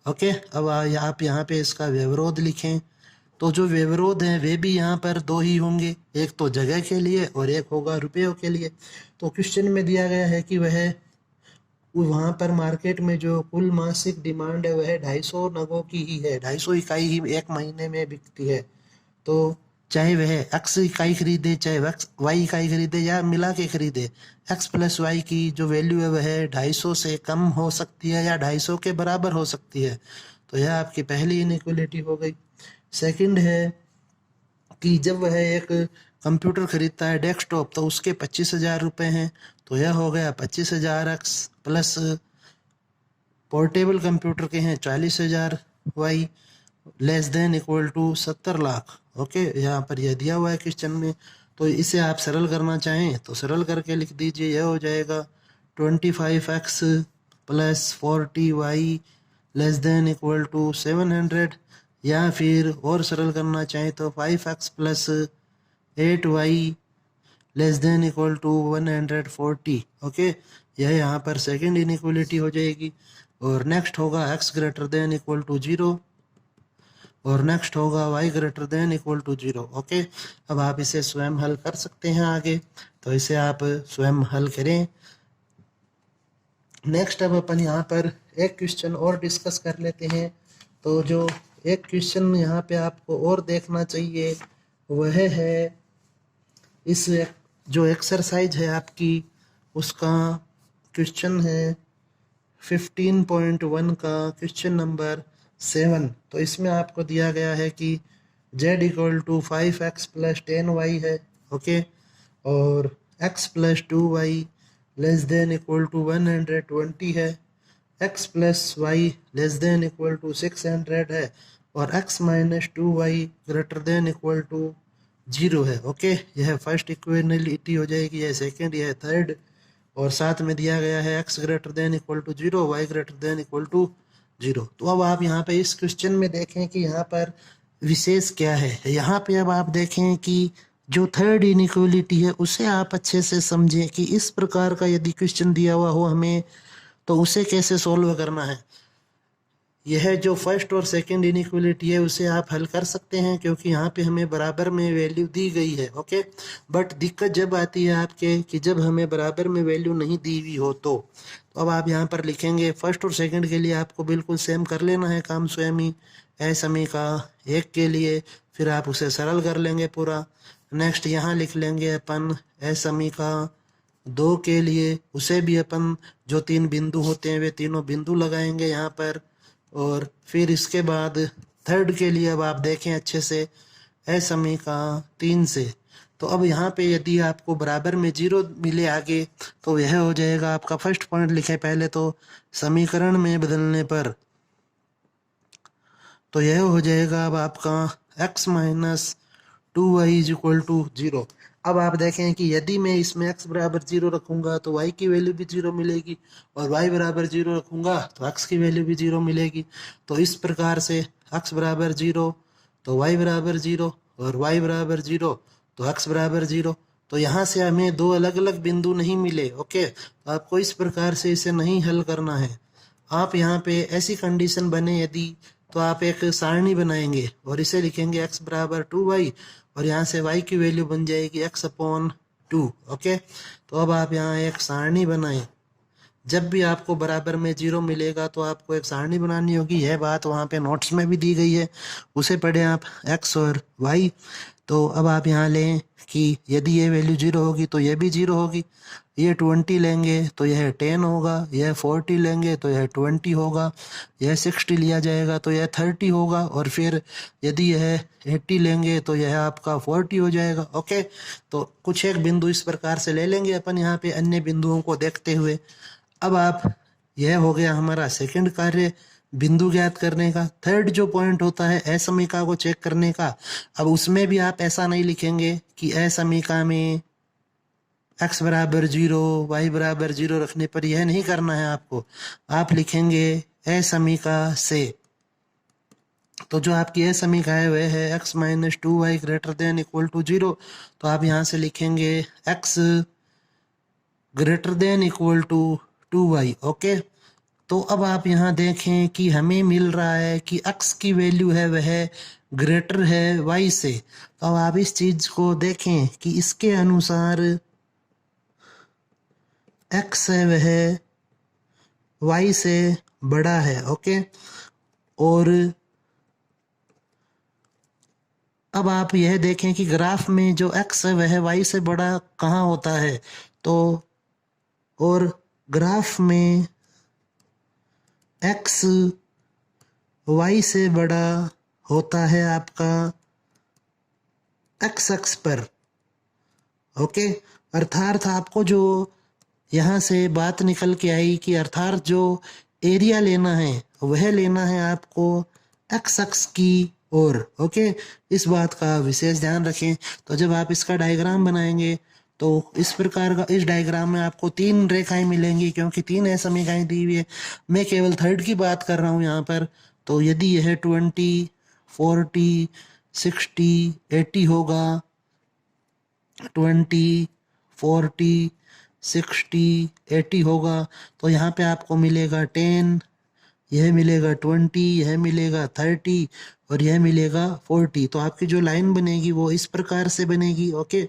ओके, अब आप यहाँ पे इसका व्यवरोध लिखें। तो जो व्यवरोध हैं वे भी यहाँ पर 2 ही होंगे, एक तो जगह के लिए और एक होगा रुपयों के लिए। तो क्वेश्चन में दिया गया है कि वहाँ पर मार्केट में जो कुल मासिक डिमांड है वह 250 नगों की ही है, 250 इकाई ही एक महीने में बिकती है। तो चाहे वह एक्स इकाई खरीदे, चाहे वाई इकाई खरीदे या मिला के खरीदे, एक्स प्लस वाई की जो वैल्यू है वह 250 से कम हो सकती है या 250 के बराबर हो सकती है। तो यह आपकी पहली इनइक्वलिटी हो गई। सेकंड है कि जब वह एक कंप्यूटर खरीदता है डेस्कटॉप तो उसके 25,000 रुपये हैं, तो यह हो गया 25,000 एक्स प्लस पोर्टेबल कंप्यूटर के हैं 40,000 y less than equal to 70 lakh. Okay, यहाँ पर यह दिया हुआ है क्वेश्चन में। तो इसे आप सरल करना चाहें तो सरल करके लिख दीजिए, यह हो जाएगा 25 x plus 40 y less than equal to 700, या फिर और सरल करना चाहें तो 5 x plus 8 y less than equal to 140। Okay, यह यहाँ पर सेकंड इनइक्वलिटी हो जाएगी। और नेक्स्ट होगा x greater than equal to 0 और नेक्स्ट होगा y greater than equal to 0। Okay, अब आप इसे स्वयं हल कर सकते हैं आगे, तो इसे आप स्वयं हल करें। नेक्स्ट अब अपन यहाँ पर एक क्वेश्चन और डिस्कस कर लेते हैं। तो जो एक क्वेश्चन यहाँ पे आपको और देखना चाहिए वह है इस जो एक्सरसाइज है आपकी उसका क्वेश्चन है 15.1 का क्वेश्चन नंबर 7। तो इसमें आपको दिया गया है कि z equal to 5x plus 10y है। ओके, और x plus 2y less than equal to 120 है, x plus y less than equal to 600 है, और x minus 2y greater than equal to 0 है। ओके, यह फर्स्ट इक्वेलिटी हो जाएगी, यह सेकंड, यह थर्ड, और साथ में दिया गया है x greater than equal to 0, y greater than equal to 0। तो अब आप यहाँ पे इस क्वेश्चन में देखें कि यहाँ पर विशेष क्या है। यहाँ पे अब आप देखें कि जो थर्ड इनइक्वलिटी है उसे आप अच्छे से समझें कि इस प्रकार का यदि क्वेश्चन दिया हुआ हो हमें तो उसे कैसे सोल्व करना है। यह जो फर्स्ट और सेकंड इनइक्वलिटी है उसे आप हल कर सकते हैं, क्योंकि यहाँ पे हमें बराबर में वैल्यू दी गई है। ओके, बट दिक्कत जब आती है आपके कि जब हमें बराबर में वैल्यू नहीं दी हुई हो तो अब आप यहाँ पर लिखेंगे फर्स्ट और सेकंड के लिए आपको बिल्कुल सेम कर लेना है काम स्वयं ही। समी का एक के लिए फिर आप उसे सरल कर लेंगे पूरा। नेक्स्ट यहाँ लिख लेंगे अपन समी का दो के लिए, उसे भी अपन जो तीन बिंदु होते हैं वे तीनों बिंदु लगाएंगे यहाँ पर। और फिर इसके बाद थर्ड के लिए अब आप देखें अच्छे से समी का तीन से। तो अब यहाँ पे यदि आपको बराबर में जीरो मिले आगे तो यह हो जाएगा आपका फर्स्ट पॉइंट लिखे पहले तो समीकरण में बदलने पर, तो यह हो जाएगा अब आपका x minus 2y is equal to 0। अब आप देखें कि यदि मैं इसमें x बराबर 0 रखूंगा तो y की वैल्यू भी 0 मिलेगी, और y बराबर 0 रखूंगा तो x की वैल्यू भी 0 मिलेगी। तो इस प्रकार से x बराबर 0 तो y बराबर 0 और y बराबर 0 तो x बराबर 0। तो यहाँ से हमें दो अलग अलग बिंदु नहीं मिले। ओके, तो आपको इस प्रकार से इसे नहीं हल करना है। आप यहाँ पे ऐसी कंडीशन बने यदि तो आप एक सारणी बनाएंगे और इसे लिखेंगे x बराबर 2y, और यहाँ से y की वैल्यू बन जाएगी x अपॉन 2। ओके, तो अब आप यहाँ एक सारणी बनाएं। जब भी आपको बराबर में 0 मिलेगा तो आपको एक सारणी बनानी होगी। यह बात वहाँ पे नोट्स में भी दी गई है, उसे पढ़ें आप x और y। तो अब आप यहाँ लें कि यदि ये वैल्यू 0 होगी तो यह भी 0 होगी। ये 20 लेंगे तो यह 10 होगा, यह 40 लेंगे तो यह 20 होगा, यह 60 लिया जाएगा तो यह 30 होगा, और फिर यदि यह 80 लेंगे तो यह आपका 40 हो जाएगा। ओके, तो कुछ एक बिंदु इस प्रकार से ले लेंगे अपन यहाँ पे अन्य बिंदुओं को देखते हुए। अब आप यह हो गया हमारा सेकंड कार्य बिंदु ज्ञात करने का। थर्ड जो पॉइंट होता है असमीका को चेक करने का, अब उसमें भी आप ऐसा नहीं लिखेंगे कि असमीका में x बराबर 0 y बराबर 0 रखने पर यह नहीं करना है आपको। आप लिखेंगे असमीका से। तो जो आपकी असमीका है वह है x minus 2y greater than equal to 0। तो आप यहाँ से लिखेंगे x greater than equal to 2y। Okay, तो अब आप यहाँ देखें कि हमें मिल रहा है कि x की वैल्यू है वह ग्रेटर है y से। तो अब आप इस चीज को देखें कि इसके अनुसार x है वह y से बड़ा है। ओके, और अब आप यह देखें कि ग्राफ में जो x है वह y से बड़ा कहाँ होता है, तो और ग्राफ में x y से बड़ा होता है आपका x अक्ष पर। ओके, अर्थात आपको जो यहाँ से बात निकल के आई कि अर्थात जो एरिया लेना है वह लेना है आपको x अक्ष की ओर। ओके, इस बात का विशेष ध्यान रखें। तो जब आप इसका डायग्राम बनाएंगे तो इस प्रकार का इस डायग्राम में आपको तीन रेखाएं मिलेंगी, क्योंकि तीन असमीकाएं दी हुई है। मैं केवल थर्ड की बात कर रहा हूँ यहाँ पर। तो यदि यह 20 40 60 80 होगा, 20 40 60 80 होगा, तो यहाँ पे आपको मिलेगा 10, यह मिलेगा 20, यह मिलेगा 30 और यह मिलेगा 40। तो आपकी जो लाइन बनेगी वो इस प्रकार से बनेगी। ओके,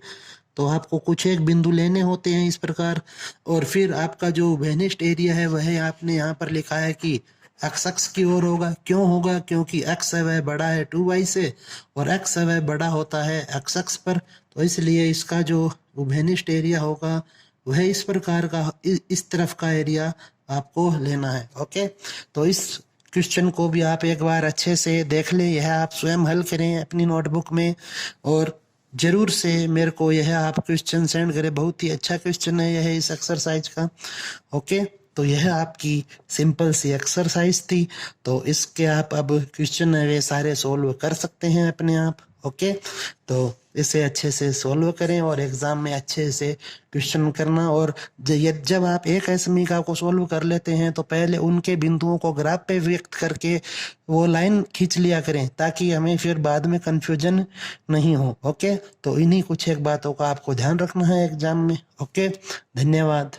तो आपको कुछ एक बिंदु लेने होते हैं इस प्रकार, और फिर आपका जो वेनिस्ड एरिया है वह आपने यहाँ पर लिखा है कि x अक्ष की ओर होगा। क्यों होगा? क्योंकि x है वह बड़ा है 2y से और x है वह बड़ा होता है x अक्ष पर, तो इसलिए इसका जो वेनिस्ड एरिया होगा वह इस प्रकार का इस तरफ का एरिया आपको लेना है। ओके, तो इस क्वेश्चन को भी आप एक बार अच्छे से देख लें, यह आप स्वयं हल करें अपनी नोटबुक में, और जरूर से मेरे को यह आप क्वेश्चन सेंड करें। बहुत ही अच्छा क्वेश्चन है यह इस एक्सरसाइज का। ओके, तो यह आपकी सिंपल सी एक्सरसाइज थी। तो इसके आप अब क्वेश्चन है वे सारे सोल्व कर सकते हैं अपने आप। ओके, तो इसे अच्छे से सोल्व करें और एग्जाम में अच्छे से क्वेश्चन करना। और जब आप एक समीकरण को सोल्व कर लेते हैं तो पहले उनके बिंदुओं को ग्राफ पे व्यक्त करके वो लाइन खींच लिया करें, ताकि हमें फिर बाद में कंफ्यूजन नहीं हो। ओके, तो इन्हीं कुछ एक बातों का आपको ध्यान रखना है एग्जाम में। ओके, धन्यवाद।